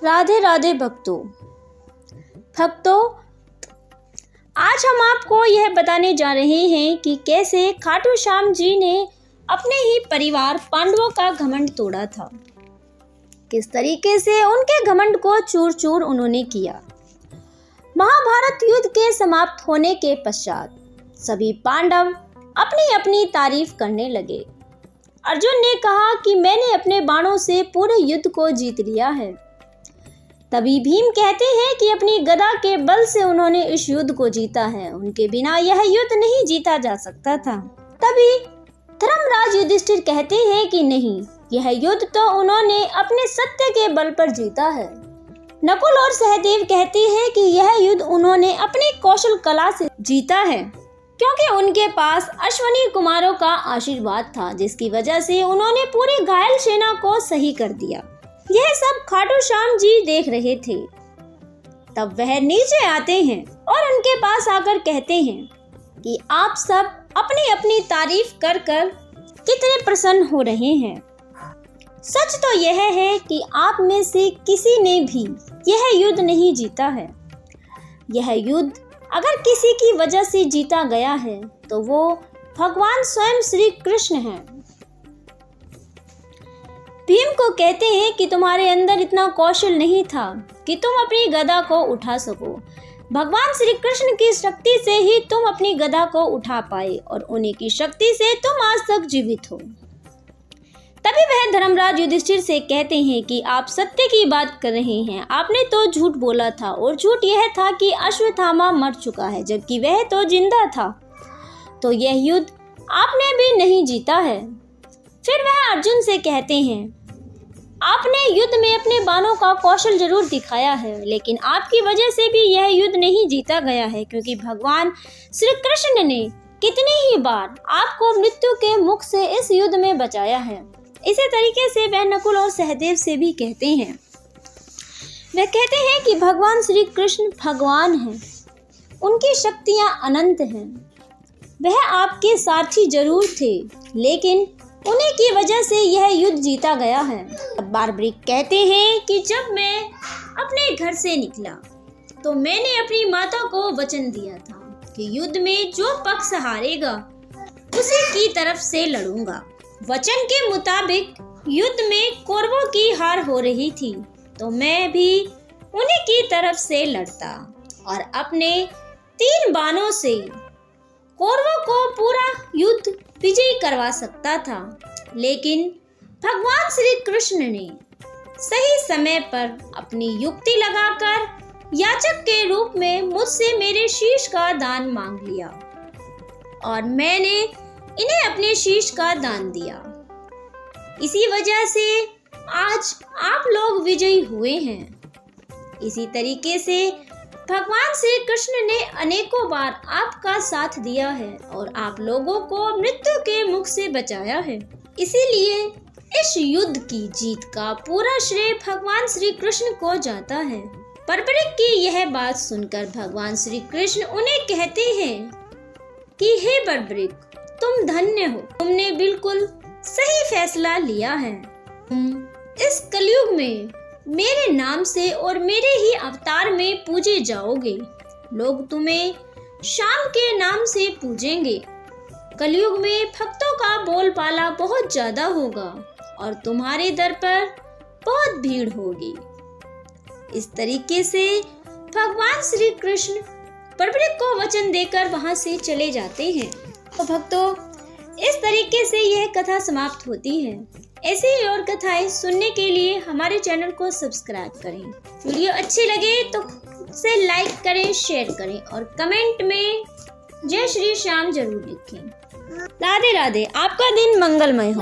राधे राधे भक्तों, आज हम आपको यह बताने जा रहे हैं कि कैसे खाटू श्याम जी ने अपने ही परिवार पांडवों का घमंड तोड़ा था। किस तरीके से उनके घमंड को चूर चूर उन्होंने किया। महाभारत युद्ध के समाप्त होने के पश्चात सभी पांडव अपनी अपनी तारीफ करने लगे। अर्जुन ने कहा कि मैंने अपने बाणों से पूरे युद्ध को जीत लिया है। तभी भीम कहते हैं कि अपनी गदा के बल से उन्होंने इस युद्ध को जीता है, उनके बिना यह युद्ध नहीं जीता जा सकता था। तभी धर्मराज युधिष्ठिर कहते हैं कि नहीं, यह युद्ध तो उन्होंने अपने सत्य के बल पर जीता है। नकुल और सहदेव कहते हैं कि यह युद्ध उन्होंने अपनी कौशल कला से जीता है, क्योंकि उनके पास अश्वनी कुमारों का आशीर्वाद था, जिसकी वजह से उन्होंने पूरी घायल सेना को सही कर दिया। यह सब खाटू श्याम जी देख रहे थे। तब वह नीचे आते हैं और उनके पास आकर कहते हैं कि आप सब अपनी अपनी तारीफ कर कर कितने प्रसन्न हो रहे हैं। सच तो यह है कि आप में से किसी ने भी यह युद्ध नहीं जीता है। यह युद्ध अगर किसी की वजह से जीता गया है तो वो भगवान स्वयं श्री कृष्ण हैं। भीम को कहते हैं कि तुम्हारे अंदर इतना कौशल नहीं था कि तुम अपनी गदा को उठा सको। भगवान श्री कृष्ण की शक्ति से ही तुम अपनी गदा को उठा पाए और उन्हीं की शक्ति से तुम आज तक जीवित हो। तभी वह धर्मराज युधिष्ठिर से कहते हैं कि आप सत्य की बात कर रहे हैं। आपने तो झूठ बोला था और झूठ यह था कि अश्वत्थामा मर चुका है, जबकि वह तो जिंदा था। तो यह युद्ध आपने भी नहीं जीता है। फिर वह अर्जुन से कहते हैं, आपने युद्ध में अपने बाणों का कौशल जरूर दिखाया है, लेकिन आपकी वजह से भी यह युद्ध नहीं जीता गया है, क्योंकि भगवान श्री कृष्ण ने कितनी ही बार आपको मृत्यु के मुख से इस युद्ध में बचाया है। इसी तरीके से वह नकुल और सहदेव से भी कहते हैं। वह कहते हैं कि भगवान श्री कृष्ण भगवान हैं, उनकी शक्तियां अनंत हैं। वह आपके सारथी जरूर थे, लेकिन उन्हीं की वजह से यह युद्ध जीता गया है। बार्बरिक कहते हैं कि जब मैं अपने घर से निकला तो मैंने अपनी माता को वचन दिया था कि युद्ध में जो पक्ष हारेगा उसी की तरफ से लड़ूंगा। वचन के मुताबिक युद्ध में कौरवों की हार हो रही थी, तो मैं भी उन्हीं की तरफ से लड़ता और अपने 3 बाणों से कौरवों को पूरा युद्ध विजयी करवा सकता था। लेकिन भगवान श्री कृष्ण ने सही समय पर अपनी युक्ति लगाकर याचक के रूप में मुझसे मेरे शीश का दान मांग लिया और मैंने इन्हें अपने शीश का दान दिया। इसी वजह से आज आप लोग विजयी हुए हैं। इसी तरीके से भगवान श्री कृष्ण ने अनेकों बार आपका साथ दिया है और आप लोगों को मृत्यु के मुख से बचाया है। इसीलिए इस युद्ध की जीत का पूरा श्रेय भगवान श्री कृष्ण को जाता है। बर्बरिक की यह बात सुनकर भगवान श्री कृष्ण उन्हें कहते हैं कि हे बर्बरिक, तुम धन्य हो, तुमने बिल्कुल सही फैसला लिया है। इस कलयुग में मेरे नाम से और मेरे ही अवतार में पूजे जाओगे। लोग तुम्हें श्याम के नाम से पूजेंगे। कलयुग में भक्तों का बोलबाला बहुत ज्यादा होगा और तुम्हारे दर पर बहुत भीड़ होगी। इस तरीके से भगवान श्री कृष्ण बर्बरिक को वचन देकर वहां से चले जाते हैं। तो भक्तों, इस तरीके से यह कथा समाप्त होती है। ऐसी ही और कथाएं सुनने के लिए हमारे चैनल को सब्सक्राइब करें। वीडियो अच्छी लगे तो उसे लाइक करें, शेयर करें और कमेंट में जय श्री श्याम जरूर लिखें। राधे राधे, आपका दिन मंगलमय हो।